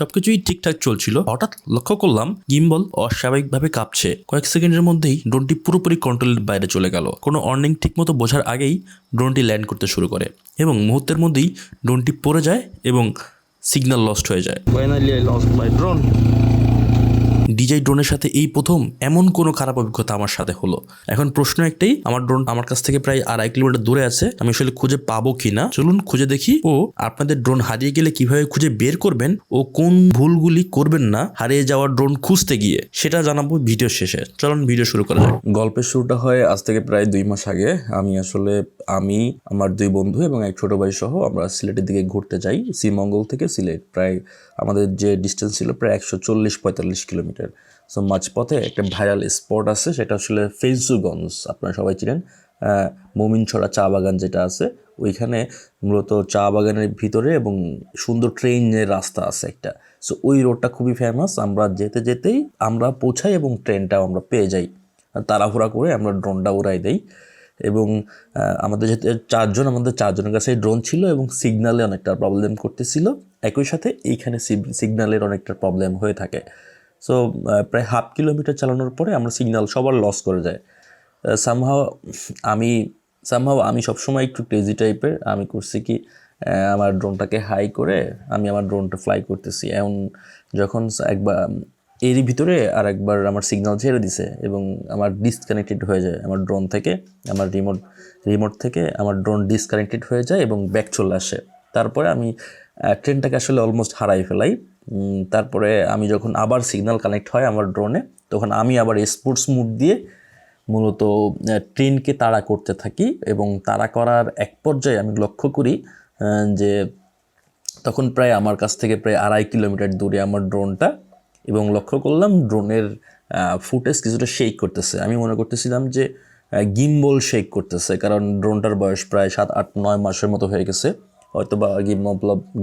সবকিছুই ঠিকঠাক চলছিল। হঠাৎ লক্ষ্য করলাম গিম্বল অস্বাভাবিকভাবে কাঁপছে। কয়েক সেকেন্ডের মধ্যেই ড্রোনটি পুরোপুরি কন্ট্রোলের বাইরে চলে গেল। কোনো ওয়ার্নিং ঠিকমতো বোঝার আগেই ড্রোনটি ল্যান্ড করতে শুরু করে এবং মুহূর্তের মধ্যেই ড্রোনটি পড়ে যায় এবং সিগন্যাল লস্ট হয়ে যায়। Finally, I lost my drone. ডিজাই ড্রোনের সাথে এই প্রথম এমন কোনো খারাপ অভিজ্ঞতা আমার সাথে হলো। এখন প্রশ্ন একটাই, আমার ড্রোন আমার কাছ থেকে প্রায় 2.5 কিলোমিটার দূরে আছে, আমি আসলে খুঁজে পাবো কিনা। চলুন খুঁজে দেখি, ও আপনাদের ড্রোন হারিয়ে গেলে কিভাবে খুঁজে বের করবেন ও কোন ভুলগুলি করবেন না হারিয়ে যাওয়ার ড্রোন খুঁজতে গিয়ে, সেটা জানাবো ভিডিও শেষে। চলুন ভিডিও শুরু করা যাক। গল্পের শুরুটা হয় আজ থেকে প্রায় 2 মাস আগে। আমি আমার 2 বন্ধু এবং এক ছোট ভাই সহ আমরা সিলেটের দিকে ঘুরতে যাই। শ্রীমঙ্গল থেকে সিলেট প্রায় আমাদের যে ডিস্টেন্স ছিল প্রায় 140-45 কিলোমিটার। সো মাঝপথে একটা ভাইরাল স্পট আছে, সেটা আসলে ফেঞ্চুগঞ্জ, আপনারা সবাই চিনেন। মমিনছড়া চা বাগান যেটা আছে, ওইখানে মূলত চা বাগানের ভিতরে এবং সুন্দর ট্রেনের রাস্তা আছে একটা। সো ওই রোডটা খুবই ফেমাস। আমরা যেতে যেতেই আমরা পৌঁছাই এবং ট্রেনটাও আমরা পেয়ে যাই। তাড়াহুড়া করে আমরা ড্রোনটা উড়াই দেই এবং আমাদের যেহেতু আমাদের চারজনের কাছে ড্রোন ছিল এবং সিগন্যালে অনেকটা প্রবলেম করতেছিল। একই সাথে এইখানে সিগন্যালের অনেকটা প্রবলেম হয়ে থাকে। সো প্রায় 1/2 কিলোমিটার চালানোর পরে আমরা সিগন্যাল সবার লস করে যায়। সামহাও আমি সবসময় একটু ক্রেজি টাইপের। আমি করছি কি, আমার ড্রোনটাকে হাই করে আমি আমার ড্রোনটা ফ্লাই করতেছি। এমন যখন একবার এরই ভিতরে আর একবার আমার সিগন্যাল ছেড়ে দিছে এবং আমার ডিসকানেক্টেড হয়ে যায় আমার ড্রোন থেকে, আমার রিমোট থেকে আমার ড্রোন ডিসকানেক্টেড হয়ে যায় এবং ব্যাক চলে আসে। তারপরে আমি ট্রেনটাকে আসলে অলমোস্ট হারাই ফেলাই। তারপরে আমি যখন আবার সিগন্যাল কানেক্ট হয় আমার ড্রোনে, তখন আমি আবার স্পোর্টস মুড দিয়ে মূলত ট্রেনকে তাড়া করতে থাকি এবং তাড়া করার এক পর্যায়ে আমি লক্ষ্য করি যে তখন প্রায় আমার কাছ থেকে প্রায় 2.5 কিলোমিটার দূরে আমার ড্রোনটা, এবং লক্ষ্য করলাম ড্রোনের ফুটেজ কিছুটা শেক করতেছে। আমি মনে করতেছিলাম যে গিম্বল শেক করতেছে, কারণ ড্রোনটার বয়স প্রায় 7-8-9 মাসের মতো হয়ে গেছে। হয়তো বা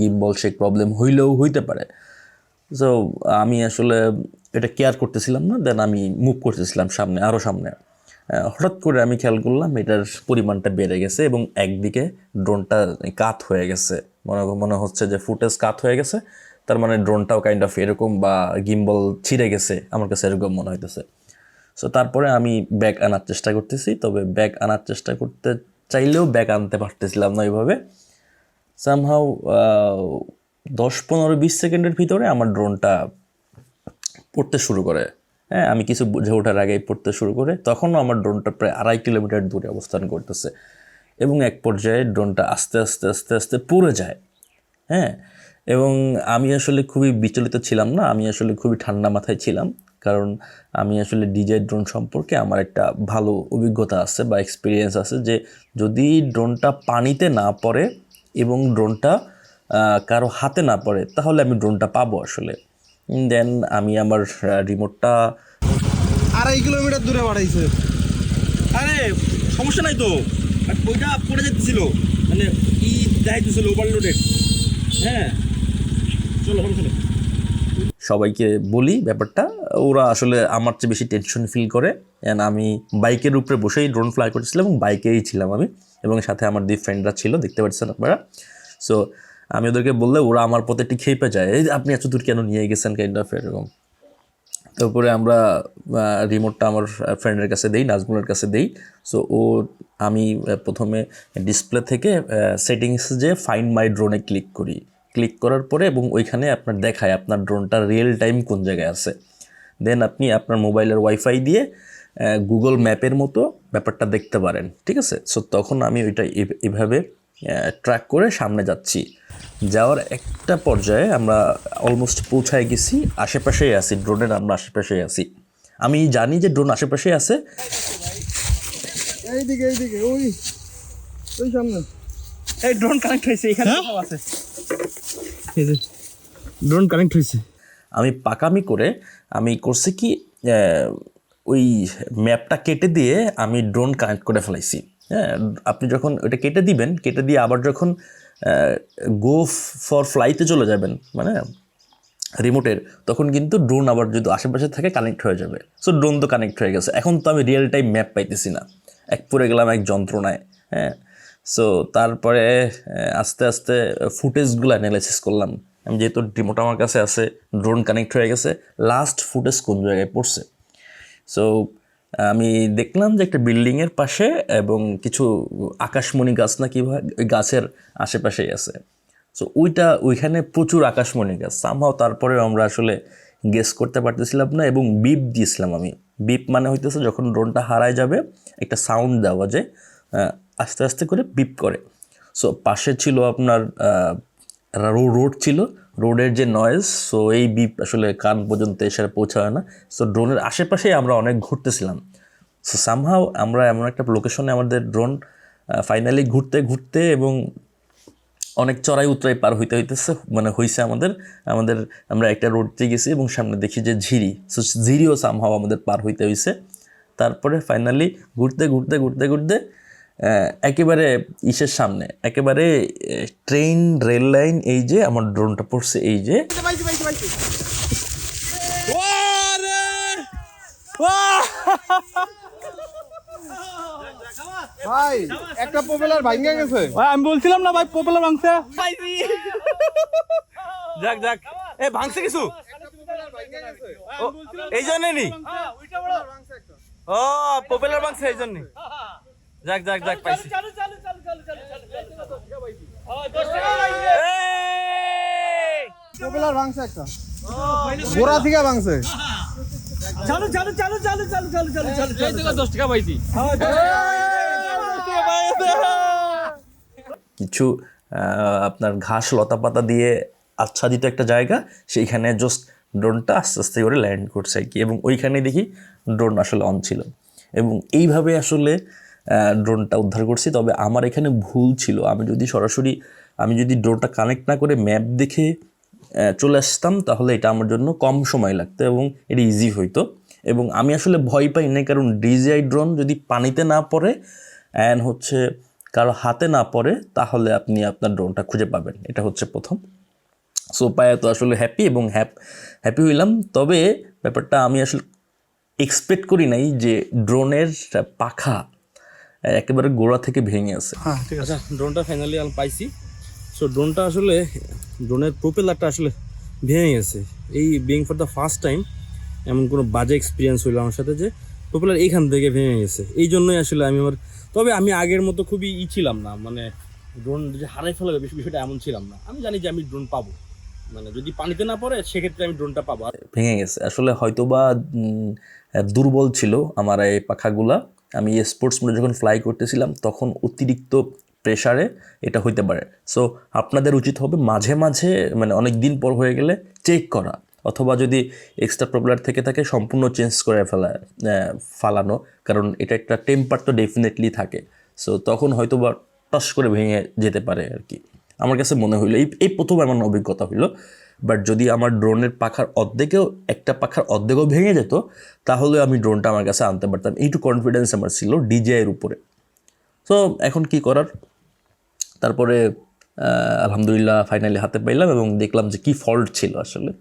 গিম্বল শেক প্রবলেম হইলেও হইতে পারে। সো আমি আসলে এটা কেয়ার করতেছিলাম না। দেন আমি মুভ করতেছিলাম আরও সামনে। হঠাৎ করে আমি খেয়াল করলাম এটার পরিমাণটা বেড়ে গেছে এবং একদিকে ড্রোনটা কাত হয়ে গেছে। মনে হচ্ছে যে ফুটেজ কাত হয়ে গেছে, তার মানে ড্রোনটাও কাইন্ড অফ এরকম, বা গিম্বল ছিঁড়ে গেছে, আমার কাছে এরকম মনে হইতেছে। সো তারপরে আমি ব্যাক আনার চেষ্টা করতেছি, তবে ব্যাক আনার চেষ্টা করতে চাইলেও ব্যাক আনতে পারতেছিলাম না ওইভাবে। সামহাউ 10-15-20 সেকেন্ডের ভিতরে আমার ড্রোনটা পড়তে শুরু করে। হ্যাঁ, আমি কিছু বুঝে ওঠার আগেই পড়তে শুরু করে। তখনও আমার ড্রোনটা প্রায় 2.5 কিলোমিটার দূরে অবস্থান করতেছে এবং এক পর্যায়ে ড্রোনটা আস্তে আস্তে আস্তে আস্তে পড়ে যায়। হ্যাঁ, এবং আমি আসলে খুবই বিচলিত ছিলাম না, আমি আসলে খুবই ঠান্ডা মাথায় ছিলাম, কারণ আমি আসলে ডিজে ড্রোন সম্পর্কে আমার একটা ভালো অভিজ্ঞতা আছে বা এক্সপিরিয়েন্স আছে, যে যদি ড্রোনটা পানিতে না পড়ে এবং ড্রোনটা কারো হাতে না পড়ে তাহলে আমি ড্রোনটা পাবো আসলে। দেন আমি আমার রিমোটটা 2.5 কিলোমিটার দূরে বাড়াইছে। আরে সমস্যা নাই তো, ওইটা পড়ে যেতেছিল, মানে দেখাইতেছিল ওভারলোডেড। হ্যাঁ চলো চলো। সবাইকে বলি ব্যাপারটা, ওরা আসলে আমার চেয়ে বেশি টেনশন ফিল করে। অ্যান্ড আমি বাইকের উপরে বসেই ড্রোন ফ্লাই করতেছিলাম এবং বাইকেই ছিলাম আমি, এবং সাথে আমার 2 ফ্রেন্ডরা ছিল, দেখতে পাচ্ছেন আপনারা। সো আমি ওদেরকে বললে ওরা আমার পথে একটু খেপে যায়, এই আপনি এত দূর কেন নিয়ে গেছেন, কাইন্ড অফ এরকম। তারপরে আমরা রিমোটটা আমার ফ্রেন্ডের কাছে দেই, নাজমুলের কাছে দেই। সো আমি প্রথমে ডিসপ্লে থেকে সেটিংস যে ফাইন্ড মাই ড্রোনে ক্লিক করার পরে, এবং ওইখানে আপনার দেখায় আপনার ড্রোনটা রিয়েল টাইম কোন জায়গায় আছে। দেন আপনি আপনার মোবাইলের ওয়াইফাই দিয়ে গুগল ম্যাপের মতো ব্যাপারটা দেখতে পারেন, ঠিক আছে। সো তখন আমি ওইটা এভাবে ট্র্যাক করে সামনে যাচ্ছি। যাওয়ার একটা পর্যায়ে আমরা অলমোস্ট পৌঁছায় গেছি, আশেপাশেই আছি ড্রোনের, আমরা আশেপাশেই আছি। আমি জানি যে ড্রোন আশেপাশেই আছে। এইদিকে ওই সামনে এই ড্রোন কানেক্ট হয়েছে, এখানে কোথাও আছে। এই যে ড্রোন কানেক্ট হয়েছে। আমি পাকামি করে আমি করছি কি, ওই ম্যাপটা কেটে দিয়ে আমি ড্রোন কানেক্ট করে ফেলাইছি। হ্যাঁ, আপনি যখন ওইটা কেটে দিয়ে আবার যখন গো ফর ফ্লাইতে চলে যাবেন মানে রিমোটের, তখন কিন্তু ড্রোন আবার যদি আশেপাশে থাকে কানেক্ট হয়ে যাবে। সো ড্রোন তো কানেক্ট হয়ে গেছে, এখন তো আমি রিয়েল টাইম ম্যাপ পাইতেছি না, পড়ে গেলাম এক যন্ত্রণায়। হ্যাঁ, সো তারপরে আস্তে আস্তে ফুটেজগুলো অ্যানালাইসিস করলাম, আমি যেহেতু রিমোট আমার কাছে আছে, ড্রোন কানেক্ট হয়ে গেছে, লাস্ট ফুটেজ কোন জায়গায় পড়ছে। সো আমি দেখলাম যে একটা বিল্ডিংয়ের পাশে এবং কিছু আকাশমণি গাছ না কীভাবে ওই গাছের আশেপাশেই আছে। সো ওইখানে প্রচুর আকাশমণি গাছ সামহাও, তারপরেও আমরা আসলে গেস করতে পারতেছিলাম না এবং বিপ দিয়েছিলাম আমি। বিপ মানে হইতেছে যখন ড্রোনটা হারায় যাবে একটা সাউন্ড দেওয়া যায়, আস্তে আস্তে করে বিপ করে। সো পাশে ছিল আপনার রোড ছিল, রোডের যে নয়েজ, সো এই বিপ আসলে কান পর্যন্ত এসে পৌঁছায় না। সো ড্রোনের আশেপাশেই আমরা অনেক ঘুরতেছিলাম। সো সামহাও আমরা এমন একটা লোকেশনে আমাদের ড্রোন ফাইনালি ঘুরতে ঘুরতে এবং অনেক চড়াই উতরাই পার হইতেছে মানে হয়েছে আমরা একটা রোডতে গেছি এবং সামনে দেখি যে ঝিরি, সো ঝিরিও সামহাও আমাদের পার হইতে হয়েছে। তারপরে ফাইনালি ঘুরতে ঘুরতে ঘুরতে ঘুরতে একেবারে ইসের সামনে, একেবারে ট্রেন রেল লাইন, এই যে আমার ড্রোনটা পড়ছে, এই যে ভাই একটা প্রপেলার ভাঙে গেছে। ভাই আমি বলছিলাম না ভাই প্রপেলার ভাঙছে। যাক যাক, এ ভাঙছে কিছু এই জন্য নি, ও প্রপেলার ভাঙছে এই জন্য। যাক যাক যাক পাইছি। প্রপেলার ভাঙছে একটা, গোড়া থেকে ভাঙছে। চালু চালু চালু চালু চালু চালু চালু চালু, এই থেকে 10 টাকা পাইছি। কিছু আপনার ঘাস লতা পাতা দিয়ে আচ্ছাদিত একটা জায়গা, সেইখানে জাস্ট ড্রোনটা আস্তে আস্তে করে ল্যান্ড করছে আর কি। এবং ওইখানে দেখি ড্রোন আসলে অন ছিল এবং এইভাবে আসলে ড্রোনটা উদ্ধার করছি। তবে আমার এখানে ভুল ছিল, আমি যদি ড্রোনটা কানেক্ট না করে ম্যাপ দেখে চলে আসতাম তাহলে এটা আমার জন্য কম সময় লাগতো এবং এটা ইজি হইতো। এবং আমি আসলে ভয় পাই না, কারণ DJI ড্রোন যদি পানিতে না পড়ে অ্যান্ড হচ্ছে কারো হাতে না পড়ে তাহলে আপনি আপনার ড্রোনটা খুঁজে পাবেন, এটা হচ্ছে প্রথম। সো পায়ে তো আসলে হ্যাপি এবং হ্যাপি হইলাম। তবে ব্যাপারটা আমি আসলে এক্সপেক্ট করি নাই যে ড্রোনের পাখা একেবারে গোড়া থেকে ভেঙে আছে। হ্যাঁ ঠিক আছে, ড্রোনটা ফাইনালি আমি পাইছি। সো ড্রোনটা আসলে, ড্রোনের প্রপেলারটা আসলে ভেঙে গেছে। এই being for the first time এমন কোনো বাজে এক্সপিরিয়েন্স হইলো আমার সাথে যে প্রপেলার এইখান থেকে ভেঙে গেছে। এই জন্যই আসলে তবে আমি আগের মতো খুবই ছিলাম না, মানে ড্রোন যে হারাই ফেলা বিষয়টা এমন ছিলাম না। আমি জানি যে আমি ড্রোন পাবো, মানে যদি পানিতে না পড়ে সেক্ষেত্রে আমি ড্রোনটা পাবো। ভেঙে গেছে আসলে, হয়তোবা দুর্বল ছিল আমার এই পাখাগুলা। আমি স্পোর্টস মোডে যখন ফ্লাই করতেছিলাম তখন অতিরিক্ত প্রেসারে এটা হইতে পারে। সো আপনাদের উচিত হবে মাঝে মাঝে, মানে অনেক দিন পর হয়ে গেলে চেক করা, অথবা যদি এক্সট্রা প্রপেলার থেকে থাকে সম্পূর্ণ চেঞ্জ করে ফালানো, কারণ এটা একটা টেম্পার তো ডেফিনেটলি থাকে। সো তখন হয়তো বা টস করে ভেঙে যেতে পারে আর কি। আমার কাছে মনে হইলো এই প্রথম এমন অভিজ্ঞতা হইলো। বাট যদি আমার ড্রোনের একটা পাখার অর্ধেকও ভেঙে যেত তাহলে আমি ড্রোনটা আমার কাছে আনতে পারতাম, এইটু কনফিডেন্স আমার ছিল DJI-এর উপরে। সো এখন কি করার, তারপরে আলহামদুলিল্লাহ ফাইনালি হাতে পাইলাম এবং দেখলাম যে কী ফল্ট ছিল আসলে।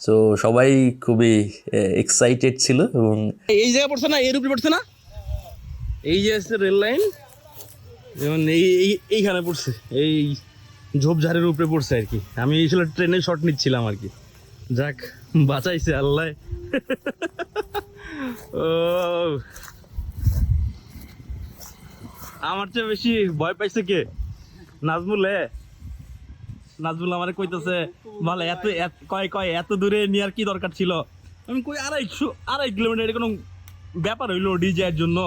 সো সবাই খুবই এক্সাইটেড ছিল। এবং এই জায়গা পড়ছে না, এর উপরে পড়ছে না, এই যে আছে রেল লাইন, যেমন এইখানে পড়ছে, এই ঝোপঝাড়ের উপরে পড়ছে আর কি। আমি আসলে ট্রেনে শট নিচ্ছিলাম আর কি। যাক বাঁচাইছে আল্লাহ। ও আমার চেয়ে বেশি ভয় পাইছে কে? নাজমুল আমার কইতেছে বলে এত দূরে নেওয়ার কি দরকার ছিল। আমি কই 2.5 কিলোমিটার, এটা কোনো ব্যাপার হইলো DJI-এর জন্য?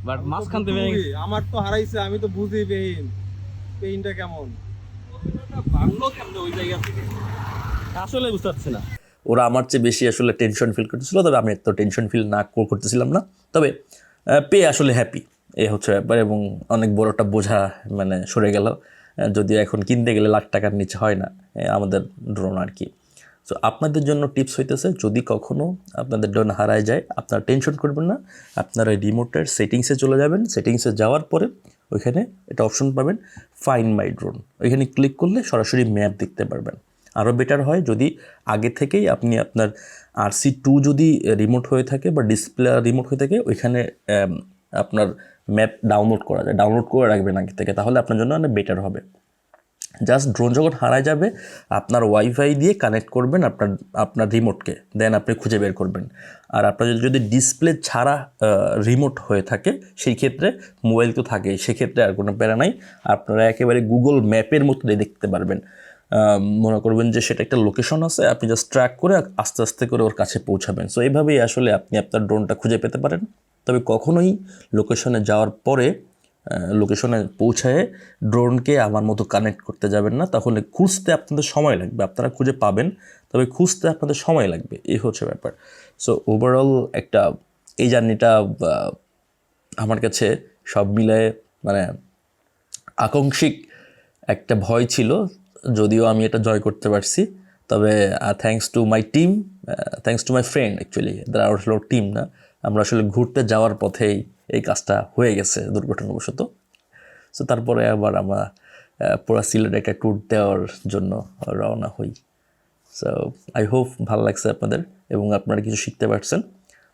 বাট মাঝখান থেকে আমার তো হারাইছে, আমি তো বুঝি পেইনটা কেমন ওই জায়গা থেকে আসলে বুঝতে পারছি না। ওরা আমার চেয়ে বেশি আসলে টেনশন ফিল করতেছিল, তবে আমি এত টেনশন ফিল করতেছিলাম না। তবে পেয়ে আসলে হ্যাপি, এ হচ্ছে ব্যাপার। এবং অনেক বড় একটা বোঝা মানে সরে গেল, যদিও এখন কিনতে গেলে লাখ টাকার নিচে হয় না আমাদের ড্রোন আর কি। সো আপনাদের জন্য টিপস হইতেছে, যদি কখনও আপনাদের ড্রোন হারায় যায় আপনারা টেনশন করবেন না, আপনারা রিমোটের সেটিংসে চলে যাবেন। সেটিংসে যাওয়ার পরে ওইখানে একটা অপশন পাবেন ফাইন্ড মাই ড্রোন, ওইখানে ক্লিক করলে সরাসরি ম্যাপ দেখতে পারবেন। আরও বেটার হয় যদি আগে থেকেই আপনি আপনার RC2 যদি রিমোট হয়ে থাকে বা ডিসপ্লে রিমোট হয়ে থাকে, ওইখানে আপনার ম্যাপ ডাউনলোড করা যায়, ডাউনলোড করে রাখবেন আগে থেকে, তাহলে আপনার জন্য অনেক বেটার হবে। জাস্ট ড্রোন যখন হারায় যাবে আপনার ওয়াইফাই দিয়ে কানেক্ট করবেন আপনার রিমোটকে, দেন আপনি খুঁজে বের করবেন। আর আপনার যদি ডিসপ্লে ছাড়া রিমোট হয়ে থাকে সেই ক্ষেত্রে মোবাইল তো থাকেই, সেক্ষেত্রে আর কোনো প্যারা নাই, আপনারা একেবারে গুগল ম্যাপের মতো দেখতে পারবেন। মনে করবেন যে সেটা একটা লোকেশন আছে, আপনি জাস্ট ট্র্যাক করে আস্তে আস্তে করে ওর কাছে পৌঁছাবেন। সো এইভাবেই আসলে আপনি আপনার ড্রোনটা খুঁজে পেতে পারেন। তবে কখনোই লোকেশনে যাওয়ার পরে লোকেশনে পৌঁছায় ড্রোনকে আমার মতো কানেক্ট করতে যাবেন না, তাহলে খুঁজতে আপনাদের সময় লাগবে। আপনারা খুঁজে পাবেন, তবে খুঁজতে আপনাদের সময় লাগবে, এই হচ্ছে ব্যাপার। সো ওভারঅল একটা এই জার্নিটা আমার কাছে সব মিলায়ে মানে আকাঙ্ক্ষিক একটা ভয় ছিল, যদিও আমি এটা জয় করতে পারছি। তবে thanks to my team, thanks to my friend, actually তারা হলো টিম না, আমরা আসলে ঘুরতে যাওয়ার পথেই এই কাজটা হয়ে গেছে দুর্ঘটনাবশত। সো তারপরে আবার আমরা পুরো সিলেটে একটা ট্যুর দেওয়ার জন্য রওনা হই। সো আই হোপ ভালো লাগছে আপনাদের এবং আপনারা কিছু শিখতে পারছেন।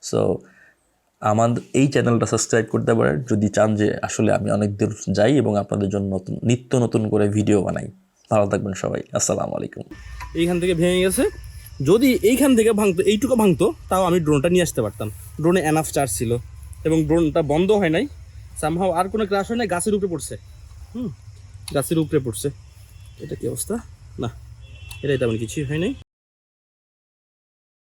সো আমাদের এই চ্যানেলটা সাবস্ক্রাইব করতে পারেন যদি চান যে আসলে আমি অনেক দূর যাই এবং আপনাদের জন্য নিত্য নতুন করে ভিডিও বানাই। ভালো থাকবেন সবাই, আসসালামু আলাইকুম। এইখান থেকে ভেঙে গেছে, যদি এইখান থেকে ভাঙতো, এইটুকু ভাঙতো, তাও আমি ড্রোনটা নিয়ে আসতে পারতাম। ড্রোনে এনাফ চার্জ ছিল এবং ড্রোনটা বন্ধ হয় নাই সামহাও, আর কোনো ক্রাশ হয় নাই, গাছের উপরে পড়ছে। গাছের উপরে পড়ছে। এটা কি অবস্থা? না, এটা তেমন কিছুই হয় নাই।